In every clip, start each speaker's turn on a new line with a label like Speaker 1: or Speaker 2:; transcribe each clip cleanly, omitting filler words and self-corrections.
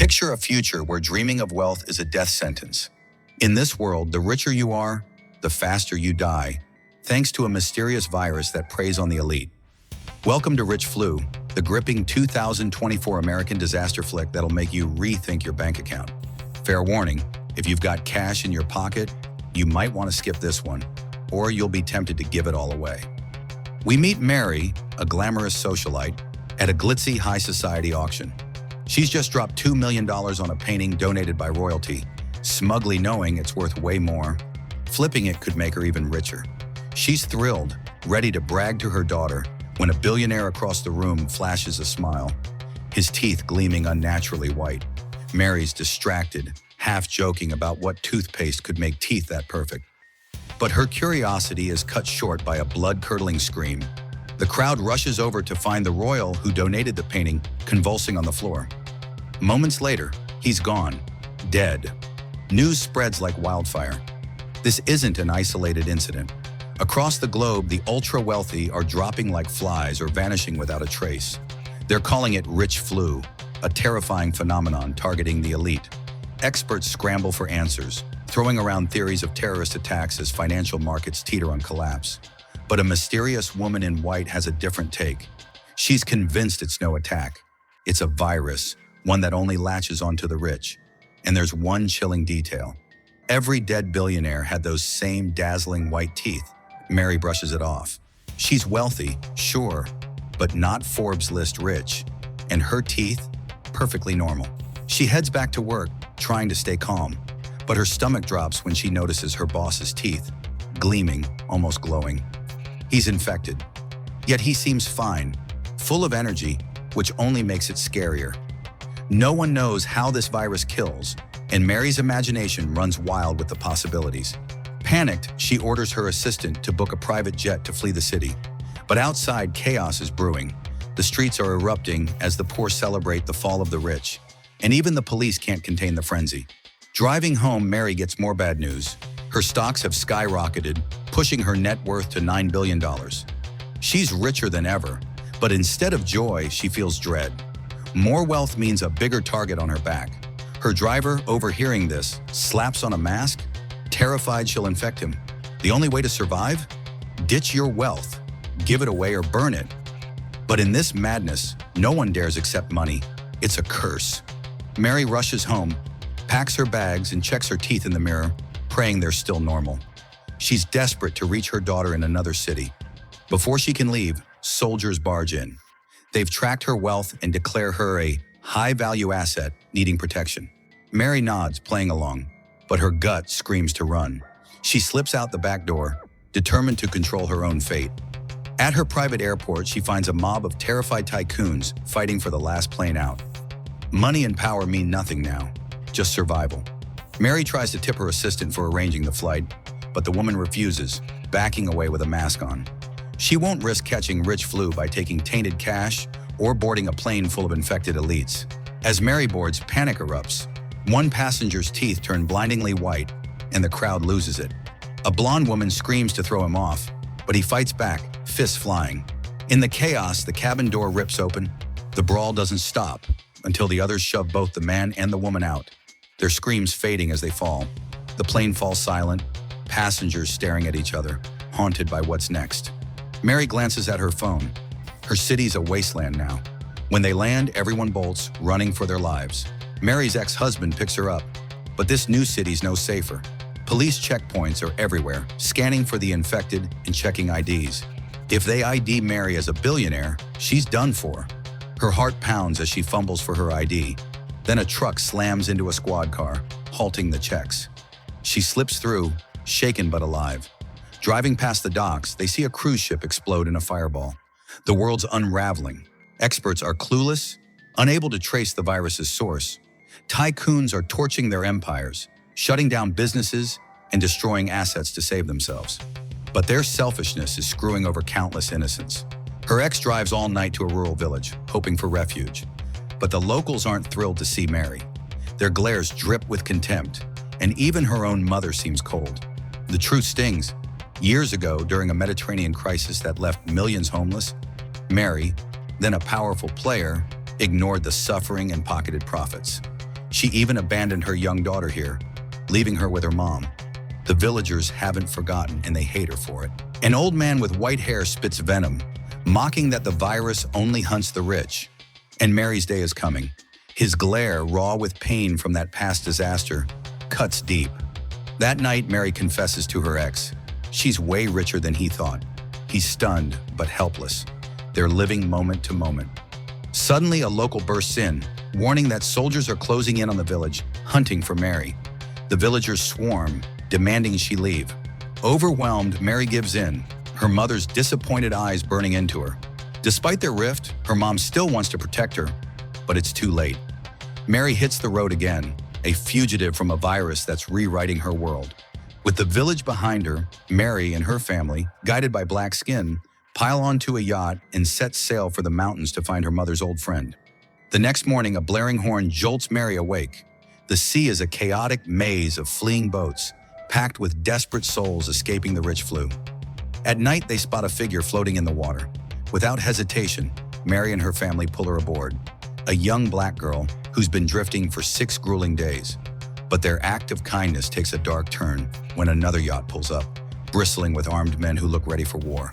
Speaker 1: Picture a future where dreaming of wealth is a death sentence. In this world, the richer you are, the faster you die, thanks to a mysterious virus that preys on the elite. Welcome to Rich Flu, the gripping 2024 American disaster flick that'll make you rethink your bank account. Fair warning, if you've got cash in your pocket, you might want to skip this one, or you'll be tempted to give it all away. We meet Mary, a glamorous socialite, at a glitzy high society auction. She's just dropped $2 million on a painting donated by royalty, smugly knowing it's worth way more. Flipping it could make her even richer. She's thrilled, ready to brag to her daughter, when a billionaire across the room flashes a smile, his teeth gleaming unnaturally white. Mary's distracted, half joking about what toothpaste could make teeth that perfect. But her curiosity is cut short by a blood-curdling scream. The crowd rushes over to find the royal who donated the painting convulsing on the floor. Moments later, he's gone, dead. News spreads like wildfire. This isn't an isolated incident. Across the globe, the ultra-wealthy are dropping like flies or vanishing without a trace. They're calling it Rich Flu, a terrifying phenomenon targeting the elite. Experts scramble for answers, throwing around theories of terrorist attacks as financial markets teeter on collapse. But a mysterious woman in white has a different take. She's convinced it's no attack. It's a virus, one that only latches onto the rich. And there's one chilling detail. Every dead billionaire had those same dazzling white teeth. Mary brushes it off. She's wealthy, sure, but not Forbes list rich. And her teeth, perfectly normal. She heads back to work, trying to stay calm. But her stomach drops when she notices her boss's teeth, gleaming, almost glowing. He's infected. Yet he seems fine, full of energy, which only makes it scarier. No one knows how this virus kills, and Mary's imagination runs wild with the possibilities. Panicked, she orders her assistant to book a private jet to flee the city. But outside, chaos is brewing. The streets are erupting as the poor celebrate the fall of the rich. And even the police can't contain the frenzy. Driving home, Mary gets more bad news. Her stocks have skyrocketed, pushing her net worth to $9 billion. She's richer than ever, but instead of joy, she feels dread. More wealth means a bigger target on her back. Her driver, overhearing this, slaps on a mask. Terrified she'll infect him. The only way to survive? Ditch your wealth. Give it away or burn it. But in this madness, no one dares accept money. It's a curse. Mary rushes home, packs her bags and checks her teeth in the mirror, praying they're still normal. She's desperate to reach her daughter in another city. Before she can leave, soldiers barge in. They've tracked her wealth and declare her a high-value asset needing protection. Mary nods, playing along, but her gut screams to run. She slips out the back door, determined to control her own fate. At her private airport, she finds a mob of terrified tycoons fighting for the last plane out. Money and power mean nothing now, just survival. Mary tries to tip her assistant for arranging the flight, but the woman refuses, backing away with a mask on. She won't risk catching Rich Flu by taking tainted cash or boarding a plane full of infected elites. As Mary boards, panic erupts. One passenger's teeth turn blindingly white, and the crowd loses it. A blonde woman screams to throw him off, but he fights back, fists flying. In the chaos, the cabin door rips open. The brawl doesn't stop until the others shove both the man and the woman out, their screams fading as they fall. The plane falls silent, passengers staring at each other, haunted by what's next. Mary glances at her phone. Her city's a wasteland now. When they land, everyone bolts, running for their lives. Mary's ex-husband picks her up, but this new city's no safer. Police checkpoints are everywhere, scanning for the infected and checking IDs. If they ID Mary as a billionaire, she's done for. Her heart pounds as she fumbles for her ID. Then a truck slams into a squad car, halting the checks. She slips through, shaken but alive. Driving past the docks, they see a cruise ship explode in a fireball. The world's unraveling. Experts are clueless, unable to trace the virus's source. Tycoons are torching their empires, shutting down businesses and destroying assets to save themselves. But their selfishness is screwing over countless innocents. Her ex drives all night to a rural village, hoping for refuge. But the locals aren't thrilled to see Mary. Their glares drip with contempt, and even her own mother seems cold. The truth stings. Years ago, during a Mediterranean crisis that left millions homeless, Mary, then a powerful player, ignored the suffering and pocketed profits. She even abandoned her young daughter here, leaving her with her mom. The villagers haven't forgotten and they hate her for it. An old man with white hair spits venom, mocking that the virus only hunts the rich. And Mary's day is coming. His glare, raw with pain from that past disaster, cuts deep. That night, Mary confesses to her ex. She's way richer than he thought. He's stunned, but helpless. They're living moment to moment. Suddenly, a local bursts in, warning that soldiers are closing in on the village, hunting for Mary. The villagers swarm, demanding she leave. Overwhelmed, Mary gives in, her mother's disappointed eyes burning into her. Despite their rift, her mom still wants to protect her, but it's too late. Mary hits the road again, a fugitive from a virus that's rewriting her world. With the village behind her, Mary and her family, guided by black skin, pile onto a yacht and set sail for the mountains to find her mother's old friend. The next morning, a blaring horn jolts Mary awake. The sea is a chaotic maze of fleeing boats, packed with desperate souls escaping the rich flu. At night, they spot a figure floating in the water. Without hesitation, Mary and her family pull her aboard. A young black girl who's been drifting for 6 grueling days. But their act of kindness takes a dark turn when another yacht pulls up, bristling with armed men who look ready for war.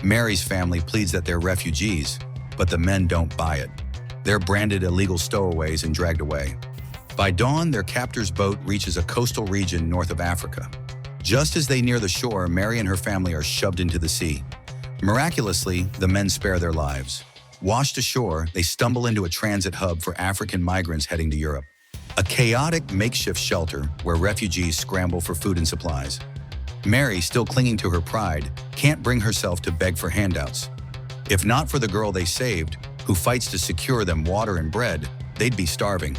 Speaker 1: Mary's family pleads that they're refugees, but the men don't buy it. They're branded illegal stowaways and dragged away. By dawn, their captor's boat reaches a coastal region north of Africa. Just as they near the shore, Mary and her family are shoved into the sea. Miraculously, the men spare their lives. Washed ashore, they stumble into a transit hub for African migrants heading to Europe. A chaotic makeshift shelter where refugees scramble for food and supplies. Mary, still clinging to her pride, can't bring herself to beg for handouts. If not for the girl they saved, who fights to secure them water and bread, they'd be starving.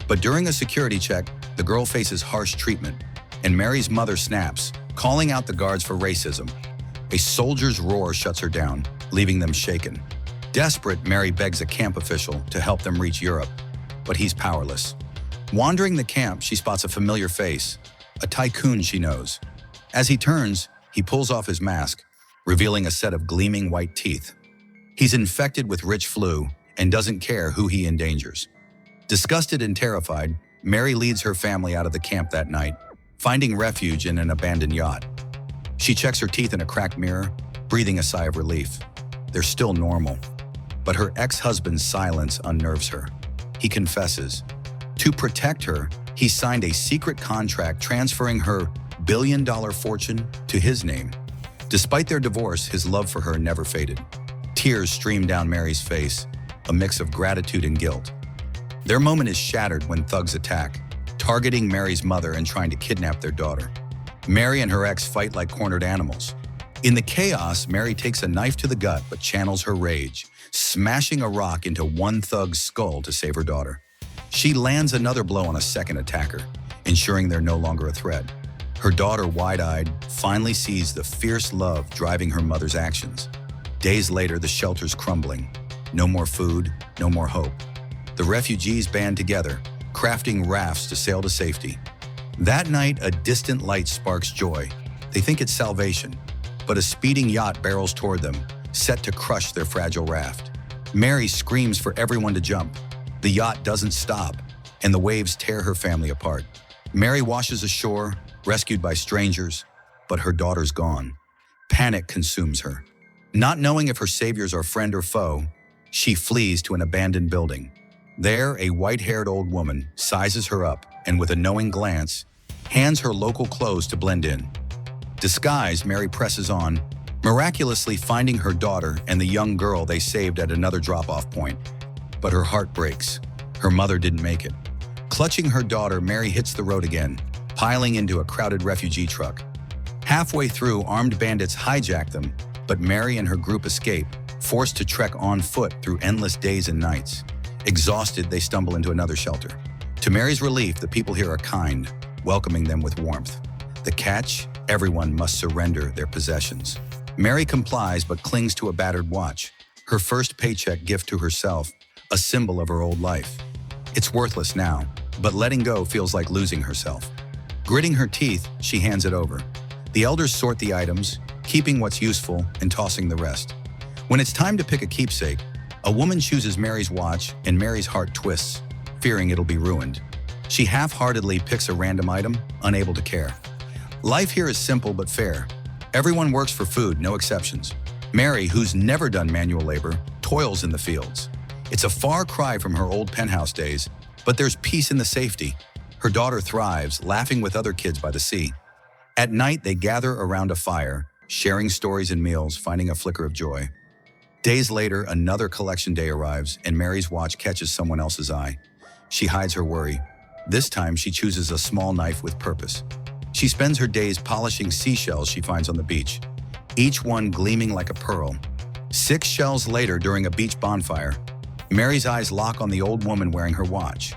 Speaker 1: But during a security check, the girl faces harsh treatment, and Mary's mother snaps, calling out the guards for racism. A soldier's roar shuts her down, leaving them shaken. Desperate, Mary begs a camp official to help them reach Europe, but he's powerless. Wandering the camp, she spots a familiar face, a tycoon she knows. As he turns, he pulls off his mask, revealing a set of gleaming white teeth. He's infected with rich flu and doesn't care who he endangers. Disgusted and terrified, Mary leads her family out of the camp that night, finding refuge in an abandoned yacht. She checks her teeth in a cracked mirror, breathing a sigh of relief. They're still normal, but her ex-husband's silence unnerves her. He confesses. To protect her, he signed a secret contract transferring her billion-dollar fortune to his name. Despite their divorce, his love for her never faded. Tears stream down Mary's face, a mix of gratitude and guilt. Their moment is shattered when thugs attack, targeting Mary's mother and trying to kidnap their daughter. Mary and her ex fight like cornered animals. In the chaos, Mary takes a knife to the gut but channels her rage, smashing a rock into one thug's skull to save her daughter. She lands another blow on a second attacker, ensuring they're no longer a threat. Her daughter, wide-eyed, finally sees the fierce love driving her mother's actions. Days later, the shelter's crumbling. No more food, no more hope. The refugees band together, crafting rafts to sail to safety. That night, a distant light sparks joy. They think it's salvation, but a speeding yacht barrels toward them, set to crush their fragile raft. Mary screams for everyone to jump. The yacht doesn't stop, and the waves tear her family apart. Mary washes ashore, rescued by strangers, but her daughter's gone. Panic consumes her. Not knowing if her saviors are friend or foe, she flees to an abandoned building. There, a white-haired old woman sizes her up and, with a knowing glance, hands her local clothes to blend in. Disguised, Mary presses on, miraculously finding her daughter and the young girl they saved at another drop-off point. But her heart breaks. Her mother didn't make it. Clutching her daughter, Mary hits the road again, piling into a crowded refugee truck. Halfway through, armed bandits hijack them, but Mary and her group escape, forced to trek on foot through endless days and nights. Exhausted, they stumble into another shelter. To Mary's relief, the people here are kind, welcoming them with warmth. The catch? Everyone must surrender their possessions. Mary complies but clings to a battered watch, her first paycheck gift to herself, a symbol of her old life. It's worthless now, but letting go feels like losing herself. Gritting her teeth, she hands it over. The elders sort the items, keeping what's useful and tossing the rest. When it's time to pick a keepsake, a woman chooses Mary's watch and Mary's heart twists, fearing it'll be ruined. She half-heartedly picks a random item, unable to care. Life here is simple but fair. Everyone works for food, no exceptions. Mary, who's never done manual labor, toils in the fields. It's a far cry from her old penthouse days, but there's peace in the safety. Her daughter thrives, laughing with other kids by the sea. At night, they gather around a fire, sharing stories and meals, finding a flicker of joy. Days later, another collection day arrives, and Mary's watch catches someone else's eye. She hides her worry. This time, she chooses a small knife with purpose. She spends her days polishing seashells she finds on the beach, each one gleaming like a pearl. 6 shells later, during a beach bonfire, Mary's eyes lock on the old woman wearing her watch.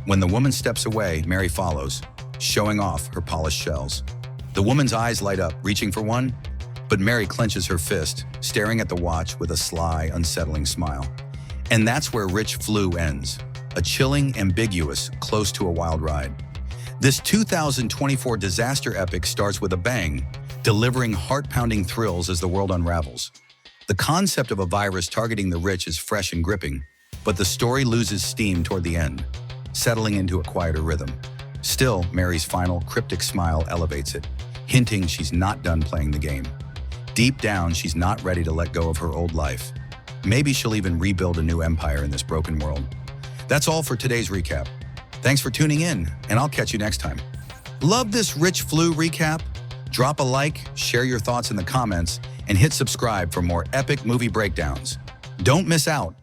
Speaker 1: When the woman steps away, Mary follows, showing off her polished shells. The woman's eyes light up, reaching for one, but Mary clenches her fist, staring at the watch with a sly, unsettling smile. And that's where Rich Flew ends, a chilling, ambiguous, close to a wild ride. This 2024 disaster epic starts with a bang, delivering heart-pounding thrills as the world unravels. The concept of a virus targeting the rich is fresh and gripping, but the story loses steam toward the end, settling into a quieter rhythm. Still, Mary's final cryptic smile elevates it, hinting she's not done playing the game. Deep down, she's not ready to let go of her old life. Maybe she'll even rebuild a new empire in this broken world. That's all for today's recap. Thanks for tuning in, and I'll catch you next time. Love this Rich Flew recap? Drop a like, share your thoughts in the comments, and hit subscribe for more epic movie breakdowns. Don't miss out.